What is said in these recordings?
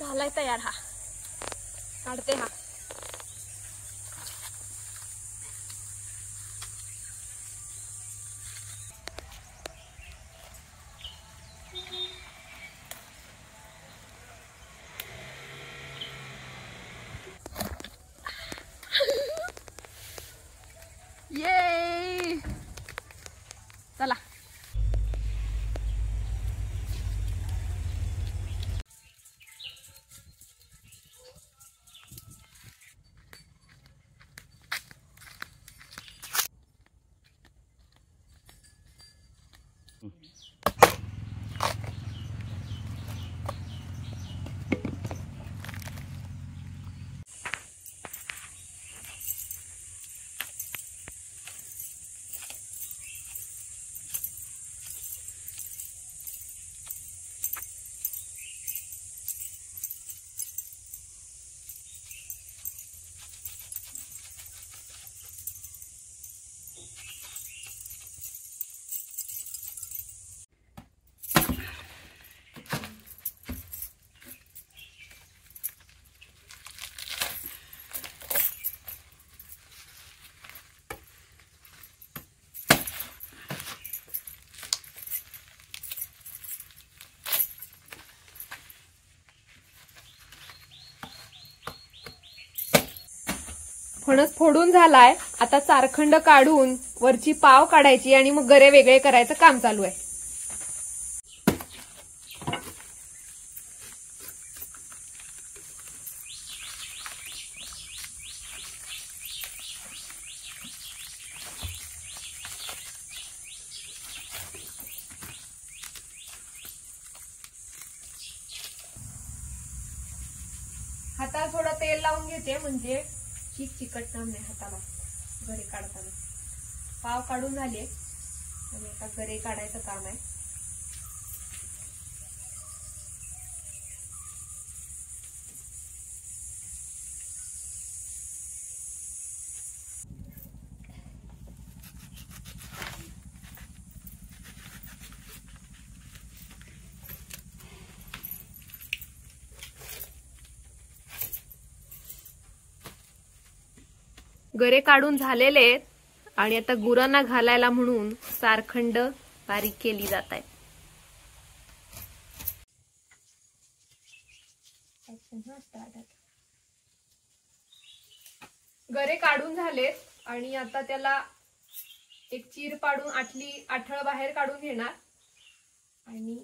झालाय तयार हा, काढते हा। ये चला फणस फोडून झालाय। आता चारखंड काढून वरची पाव काढायची आणि मग गरे वेगळे करायचं काम चालू आहे। हाताला थोडं तेल लावून घेते म्हणजे चिकटणार नाही हाताला गरे काढताना। पाव काढून झाले आणि आता गरे काढायचं काम आहे। गरे काढून झालेले आणि आता गुरांना घालायला म्हणून चारखंड बारीक केली जात आहे। गरे काढून झालेत आणि आता त्याला एक चीर पाडून आठळ बाहेर काढून घेणार आणि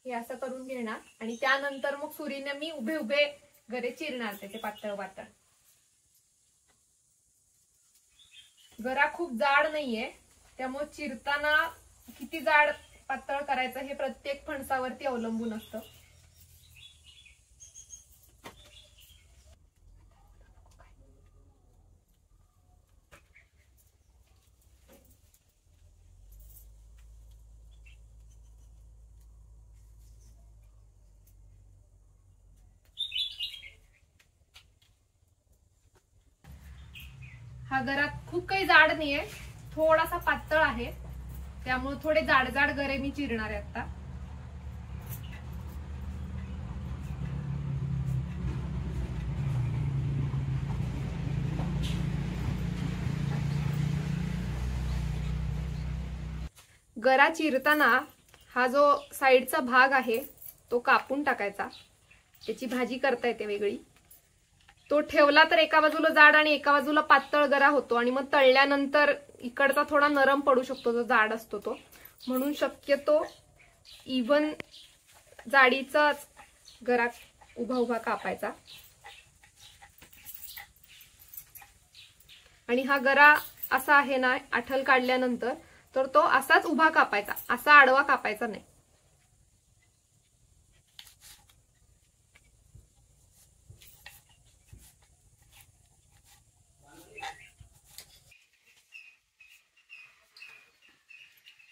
हे असं करून घेणार आणि त्यानंतर मग सुरीने मी उभे उभे गरे चिरणार त्याचे पातळ पातळ। गरा खूप जाड नाहीये त्यामुळे चिरताना किती जाड पातळ करायचं हे प्रत्येक फणसावरती अवलंबून असतं। हा गरा खूप काही जाड नाहीये, थोडासा पातळ आहे त्यामुळे थोडे जाड जाड गरे मी चिरणार आहे आता। गरा चिरताना हा जो साइडचा भाग आहे तो कापून टाकायचा, त्याची भाजी करता येते वेगळी। तो ठेवला तर एका बाजूला जाड आणि एका बाजूला पातळ गरा होतो आणि मग तळल्यानंतर इकडचा थोडा नरम पडू शकतो जो जाड असतो तो, म्हणून शक्यतो इव्हन जाडीचा गरा उभा उभा कापायचा। आणि हा गरा असा आहे ना आठल काढल्यानंतर तर तो असाच उभा कापायचा, असा आडवा कापायचा नाही।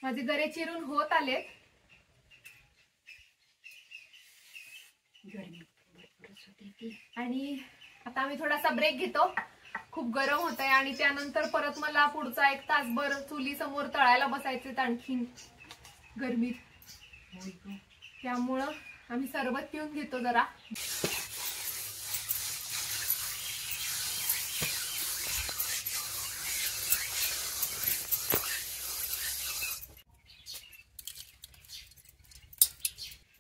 माझे गरे चिरून होत आले आणि आता आम्ही थोडासा ब्रेक घेतो, खूप गरम होत आहे आणि त्यानंतर परत मला पुढचा 1 तासभर चुली समोर तळायला बसायचे आणखीन गरमीत, त्यामुळं आम्ही सरबत पिऊन घेतो जरा.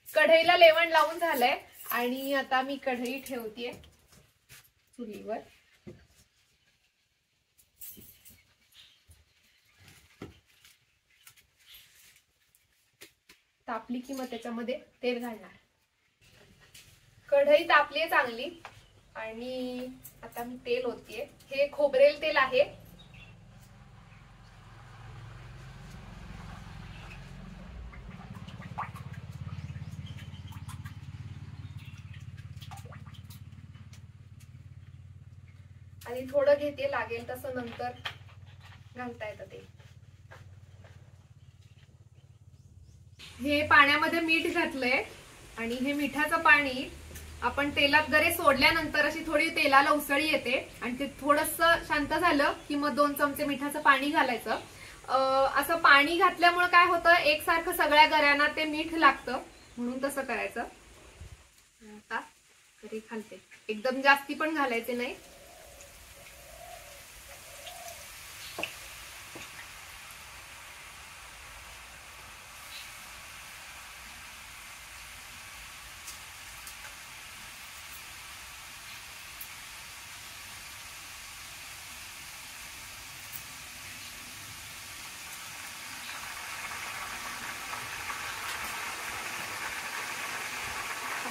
कढईला लेवण लावून झालंय आणि आता मी कढई ठेवतेय चुलीवर. तापली की मग त्याच्यामध्ये तेल घालणार. कढई तापली आहे चांगली आणि आता मी तेल ओततेय. हे खोबरेल तेल आहे. आणि थोडं घेते, लागेल तसं नंतर घालता येतं ते. हे पाण्यामध्ये मीठ घातलंय आणि हे मिठाचं पाणी आपण तेलात गरे सोडल्यानंतर अशी थोडी तेलाला उसळी येते आणि ते थोडंसं शांत झालं की मग 2 चमचे मिठाचं पाणी घालायचं. असं पाणी घातल्यामुळे काय होतं, एकसारखं सगळ्या गऱ्यांना ते मीठ लागतं, म्हणून तसं करायचं. आता गरे घालते. एकदम जास्ती पण घालायचे नाही.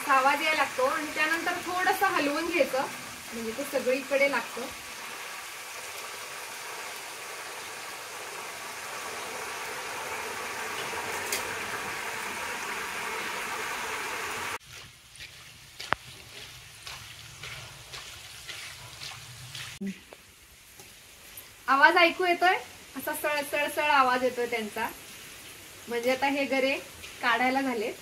आवाज यायला लागतो आणि त्यानंतर थोडंसं हलवून घ्यायचं म्हणजे ते सगळीकडे लागतं. आवाज ऐकू येतोय, असा सळसळ आवाज येतोय त्यांचा. म्हणजे आता हे गरे काढायला झाले.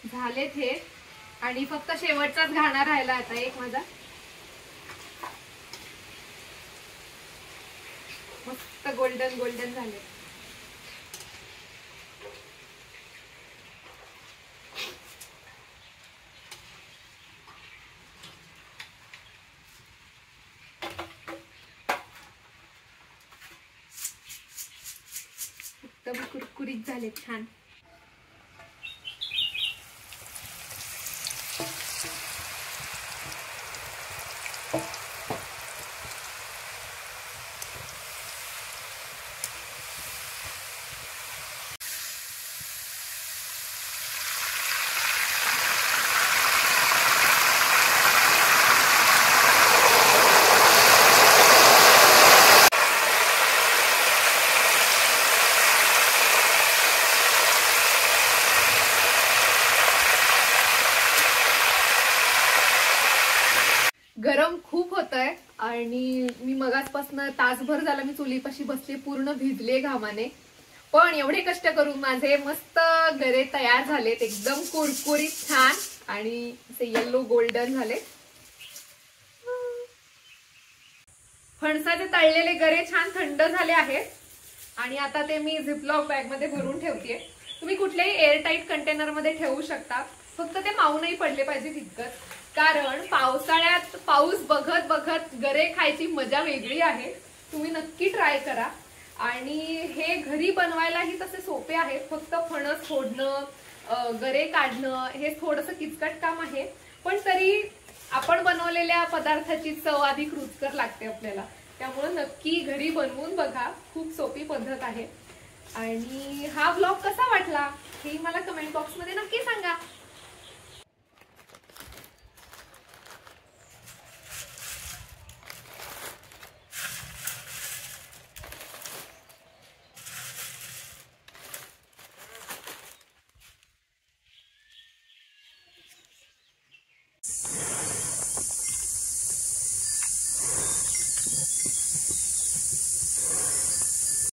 झालेत हे आणि फक्त शेवटचाच घाणा राहिला आता एक माझा. मस्त गोल्डन गोल्डन झाले. एकदम कुरकुरीत झाले, छान. गरम खूप होतंय आणि मी मगाचपासून तासभर झाला मी चुलीपाशी बसले, पूर्ण भिजले घामाने. पण एवढे कष्ट करून माझे मस्त गरे तयार झालेत, एकदम कुरकुरीत छान आणि असे येलो गोल्डन झाले. फणसाचे तळलेले गरे छान थंड झाले आहेत आणि आता ते मी झिपलॉक बॅग मध्ये भरून ठेवतेय. तुम्ही कुठल्याही एअरटाईट कंटेनर मध्ये ठेवू शकता, फक्त ते माऊ नाही पडले पाहिजे तितकंच. कारण पावसाळ्यात पाऊस बघत बघत गरे खायची मजा वेगळी आहे. तुम्ही नक्की ट्राय करा. आणि हे घरी बनवायलाही तसे सोपे आहे. फक्त फणस फोडणं, गरे काढणं हे थोडंसं किचकट काम आहे, पण तरी आपण बनवलेल्या पदार्थाची चव अधिक रुचकर लागते आपल्याला. त्यामुळे नक्की घरी बनवून बघा, खूप सोपी पद्धत आहे. आणि हा व्लॉग कसा वाटला हे मला कमेंट बॉक्स मध्ये नक्की सांगा.